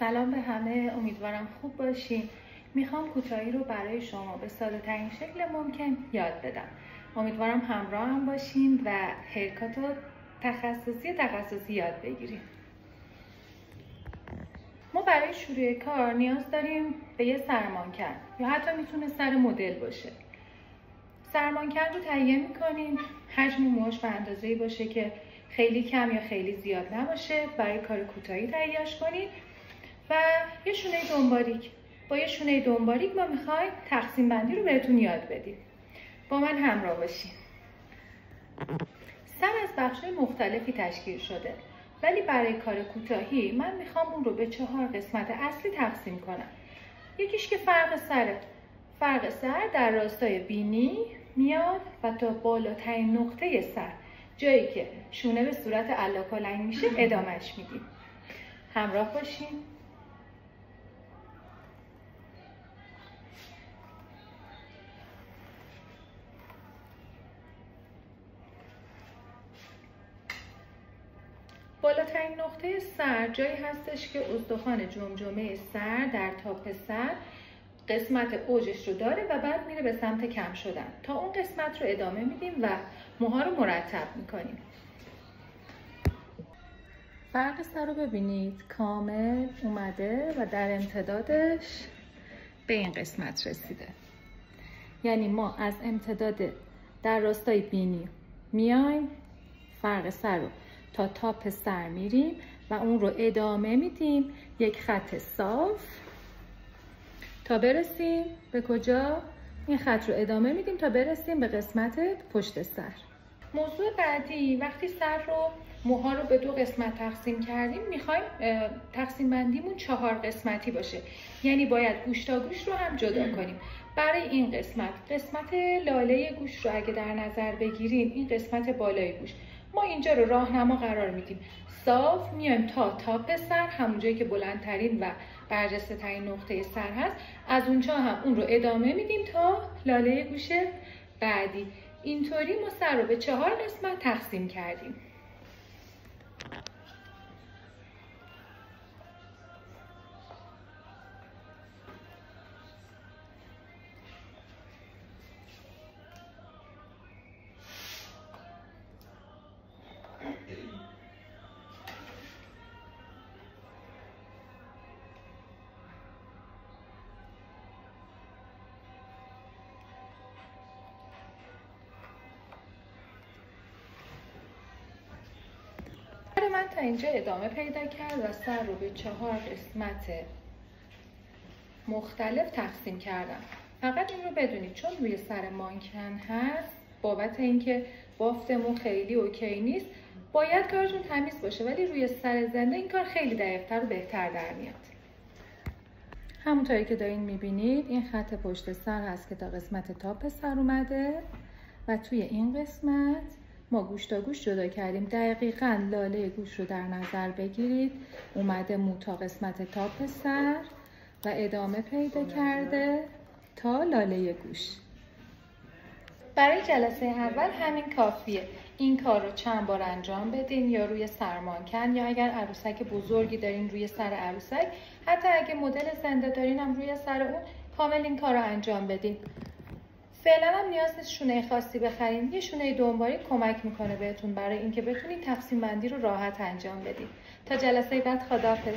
سلام به همه، امیدوارم خوب باشین. میخوام کوتاهی رو برای شما به ساده ترین شکل ممکن یاد بدم. امیدوارم همراهم باشین و هیرکات رو تخصصی یاد بگیریم. ما برای شروع کار نیاز داریم به یه سرمانکن یا حتی میتونه سر مدل باشه. سرمانکن رو تهیه میکنیم، حجم موهاش به اندازه‌ای باشه که خیلی کم یا خیلی زیاد نباشه. برای کار کوتاهی تهیه‌اش کنید و یه شونه دنباریک. با یه شونه دنباریک ما میخوایم تقسیم بندی رو بهتون یاد بدیم. با من همراه باشین. سر از بخش‌های مختلفی تشکیل شده، ولی برای کار کوتاهی من میخوام اون رو به 4 قسمت اصلی تقسیم کنم. یکیش که فرق سره. فرق سر در راستای بینی میاد و تا بالاترین نقطه سر، جایی که شونه به صورت علاکالنگ میشه، ادامهش میدیم. همراه باشین. بالاترین نقطه سر جایی هستش که استخوان جمجمه سر در تاپ سر قسمت اوجش رو داره و بعد میره به سمت کم شدن. تا اون قسمت رو ادامه میدیم و موها رو مرتب میکنیم. فرق سر رو ببینید، کامل اومده و در امتدادش به این قسمت رسیده. یعنی ما از امتداد در راستای بینی میایم، فرق سر رو تا تاپ سر میریم و اون رو ادامه میدیم، یک خط صاف تا برسیم به کجا؟ این خط رو ادامه میدیم تا برسیم به قسمت پشت سر. موضوع بعدی، وقتی سر رو موها رو به 2 قسمت تقسیم کردیم، میخوایم تقسیم بندیمون 4 قسمتی باشه. یعنی باید گوش تا گوش رو هم جدا کنیم. برای این قسمت لاله گوش رو اگه در نظر بگیریم، این قسمت بالای گوش، ما اینجا رو راهنما قرار میدیم. صاف میایم تا تاپ سر، همون جایی که بلندترین و برجسته ترین نقطه سر هست، از اونجا هم اون رو ادامه میدیم تا لاله گوش بعدی. اینطوری ما سر رو به 4 قسمت تقسیم کردیم. من تا اینجا ادامه پیدا کرد و سر رو به 4 قسمت مختلف تقسیم کردم. فقط این رو بدونید چون روی سر مانکن هست، بابت اینکه بافتمون خیلی اوکی نیست، باید کارتون تمیز باشه، ولی روی سر زنده این کار خیلی دقیق‌تر و بهتر در میاد. همونطوری که دارین میبینید این خط پشت سر هست که تا قسمت تاپ سر اومده و توی این قسمت ما گوش تا گوش جدا کردیم. دقیقاً لاله گوش رو در نظر بگیرید، اومده مو تا قسمت تاپ سر و ادامه پیدا کرده تا لاله گوش. برای جلسه اول همین کافیه. این کار رو چند بار انجام بدین، یا روی سرمانکن، یا اگر عروسک بزرگی دارین روی سر عروسک، حتی اگه مدل زنده دارین هم روی سر اون کامل این کار رو انجام بدین. فعلا هم نیاز نیست شونه خاصی بخرین. یه شونه دنباریک کمک میکنه بهتون برای اینکه بتونین تقسیم بندی رو راحت انجام بدین. تا جلسه بعد، خداحافظ.